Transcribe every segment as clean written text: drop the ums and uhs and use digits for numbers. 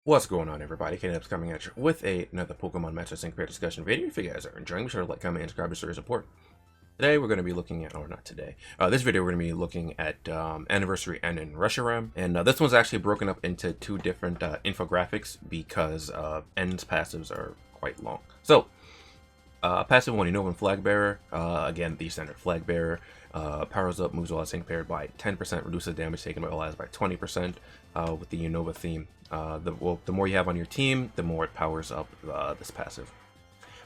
What's going on, everybody? TheKennyDubz coming at you with another Pokemon Master Sync Pair discussion video. If you guys are enjoying, be sure to like, comment, and subscribe to show your support. Today we're going to be looking at, or not today, this video we're going to be looking at Anniversary N and Reshiram. And this one's actually broken up into two different infographics because N's passives are quite long. So, passive 1, Unova Flag Bearer. Again, the standard Flag Bearer. Powers up, moves all as sync paired by 10%, reduces damage taken by all allies by 20% with the Unova theme. The more you have on your team, the more it powers up this passive.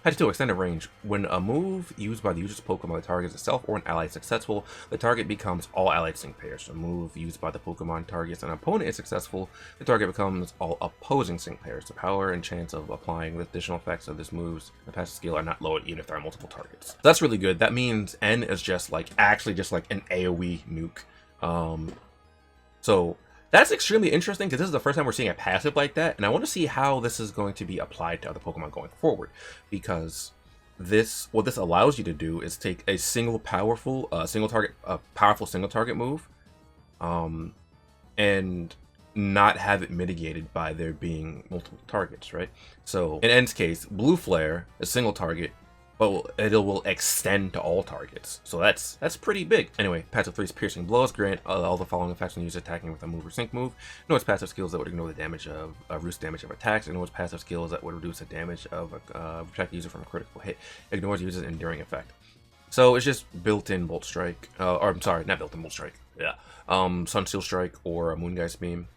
Patch 2, Extended Range. When a move used by the user's Pokemon targets itself or an ally is successful, the target becomes all allied sync pairs. A move used by the Pokemon targets an opponent is successful, the target becomes all opposing sync pairs. The power and chance of applying the additional effects of this move's passive skill are not lowered even if there are multiple targets. So that's really good. That means N is just like an AoE nuke. So that's extremely interesting because this is the first time we're seeing a passive like that, and I want to see how this is going to be applied to other Pokemon going forward. Because what this allows you to do is take a powerful single target move, and not have it mitigated by there being multiple targets, right? So in N's case, Blue Flare, a single target, but it will extend to all targets. So that's pretty big. Anyway, passive 3's Piercing Blows. Grant all the following effects when the user attacking with a move or sync move. Know its passive skills that would ignore the damage of reduce damage of attacks. And know its passive skills that would reduce the damage of protect the user from a critical hit. Ignores the user's enduring effect. So it's just built-in Bolt Strike. Or I'm sorry, not built-in Bolt Strike. Yeah. Sunsteel Strike or a Moongeist Beam.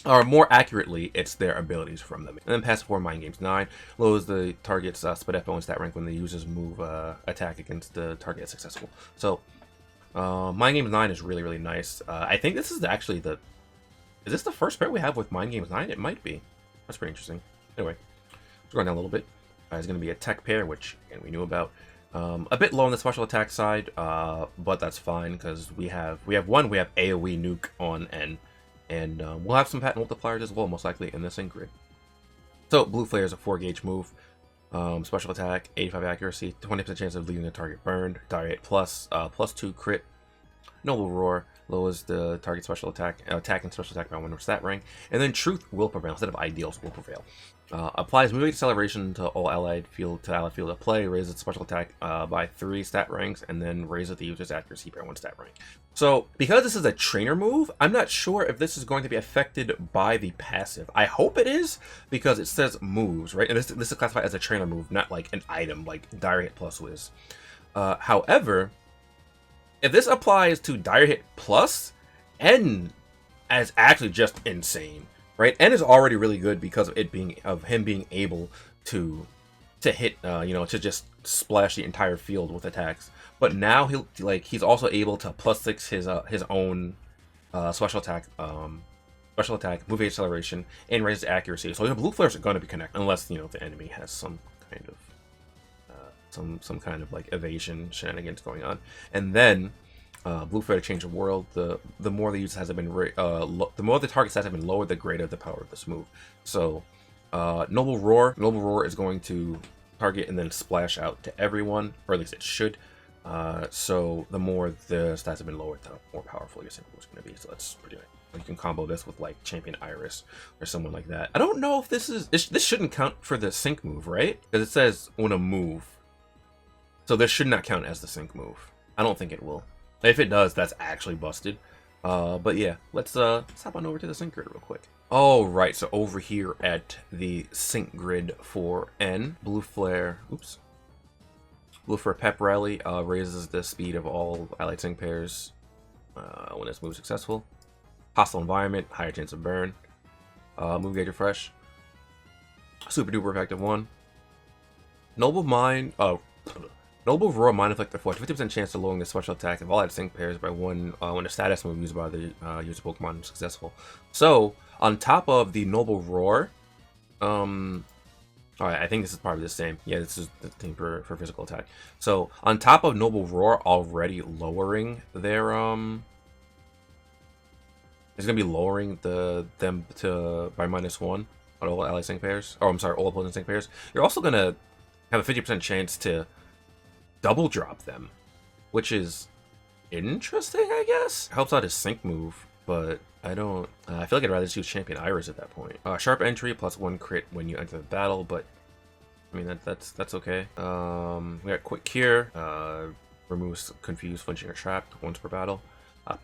Or more accurately, it's their abilities from them. And then passive 4, Mind Games 9, lowers the target's split FO and stat rank when the user's move attack against the target is successful. So, Mind Games 9 is really, really nice. I think this is actually is this the first pair we have with Mind Games 9? It might be. That's pretty interesting. Anyway, let's go down a little bit. It's going to be a tech pair, which, again, we knew about. A bit low on the special attack side, but that's fine because we have AoE nuke on N. And we'll have some patent multipliers as well, most likely in this sync grid. So, Blue Flare is a 4-gauge move. Special attack, 85 accuracy, 20% chance of leaving the target burned. Die hit plus 2 crit. Noble Roar lowers the target special attack and special attack by 1 stat rank. And then Truth will prevail instead of Ideals will prevail. Applies moving acceleration to all allied field of play, raises special attack by 3 stat ranks, and then raises the user's accuracy by 1 stat rank. So, because this is a trainer move, I'm not sure if this is going to be affected by the passive. I hope it is, because it says moves, right? And this is classified as a trainer move, not like an item, like Dire Hit plus Wiz. However, if this applies to Dire Hit plus, N is actually just insane. Right, N is already really good because of him being able to hit, to just splash the entire field with attacks. But now he's also able to +6 his own special attack, moving acceleration, and raise accuracy. So Blue Flares are going to be connected unless the enemy has some kind of some kind of like evasion shenanigans going on, and then. Blue Flare to change the world. The more the user has been the more the target stats have been lowered, the greater the power of this move. So, Noble Roar is going to target and then splash out to everyone, or at least it should. So the more the stats have been lowered, the more powerful your sync move is going to be. So that's pretty nice. You can combo this with like Champion Iris or someone like that. I don't know if this shouldn't count for the sync move, right? Because it says when a move, so this should not count as the sync move. I don't think it will. If it does, that's actually busted. But yeah, let's hop on over to the sync grid real quick. All right, so over here at the sync grid for N, Blue Flare Pep Rally raises the speed of all allied sync pairs when this move is successful. Hostile environment, higher chance of burn. Move gauge refresh. Super duper effective 1. Noble Roar Mind Inflictor 4, 50% chance to lowering the special attack of all allied sync pairs by 1 when a status move used by the user Pokemon is successful. So, on top of the Noble Roar, alright, I think this is probably the same. Yeah, this is the thing for physical attack. So, on top of Noble Roar already lowering their, it's going to be lowering them by -1 on all allied sync pairs. Oh, I'm sorry, all opposing sync pairs. You're also going to have a 50% chance to double drop them, which is interesting, I guess. Helps out his sync move but I don't. I feel like I'd rather just use Champion Iris at that point. Sharp Entry +1 crit when you enter the battle, but I mean that's okay. We got Quick Cure. Removes Confused, Flinching, or Trapped once per battle.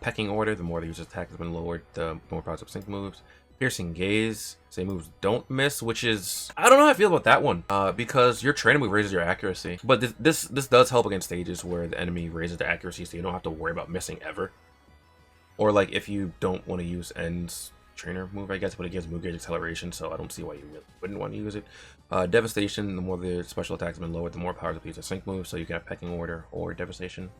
Pecking Order. The more the user's attack has been lowered, the more positive sync moves. Piercing Gaze. Say moves don't miss, which is, I don't know how I feel about that one. Because your trainer move raises your accuracy, but this does help against stages where the enemy raises the accuracy, so you don't have to worry about missing ever. Or like if you don't want to use End's trainer move, I guess, but it gives move gauge acceleration, so I don't see why you really wouldn't want to use it. Devastation. The more the special attacks have been lowered, the more power to use a sync move, so you can have Pecking Order or Devastation.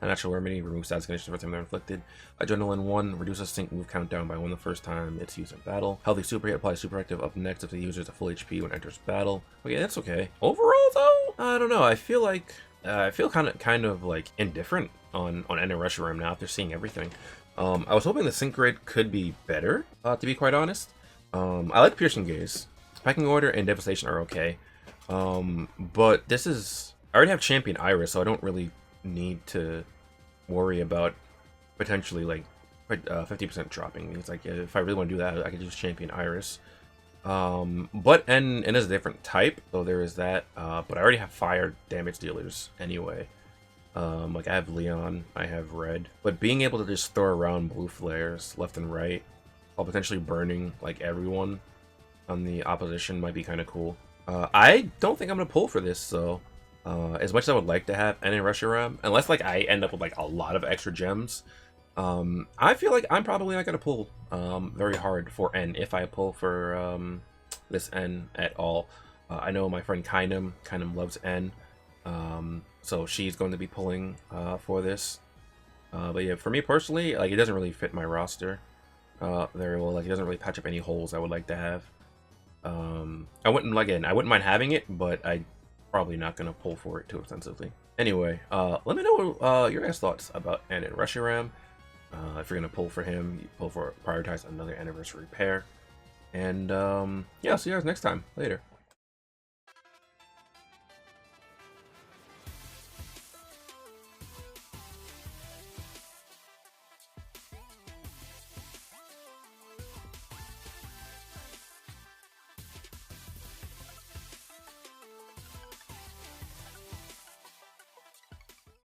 Unnatural Remedy removes status conditions every time they're inflicted. Adrenaline 1 reduces sync move countdown by 1 the first time it's used in battle. Healthy Super Hit applies super active up next if the user is at full HP when enters battle. Okay, that's okay. Overall though, I don't know. I feel like I feel kind of like indifferent on Ender Reshiram now after seeing everything. I was hoping the sync grid could be better, to be quite honest. I like Piercing Gaze. Pecking Order and Devastation are okay. But this is, I already have Champion Iris, so I don't really need to worry about potentially like 50% dropping. It's like, if I really want to do that, I could use Champion Iris. But N is a different type, so there is that. But I already have fire damage dealers anyway. Like I have Leon, I have Red, but being able to just throw around blue flares left and right while potentially burning like everyone on the opposition might be kind of cool. I don't think I'm gonna pull for this, so as much as I would like to have N and Reshiram, unless like I end up with like a lot of extra gems, I feel like I'm probably not gonna pull very hard for N if I pull for this N at all. I know my friend Kainem loves N. So she's going to be pulling for this. But yeah, for me personally, like it doesn't really fit my roster very well. Like it doesn't really patch up any holes I would like to have. I wouldn't mind having it, but I'm probably not gonna pull for it too extensively. Anyway, let me know your guys' thoughts about N and Reshiram. If you're gonna pull for him, you pull for prioritize another anniversary pair. And yeah, I'll see you guys next time. Later.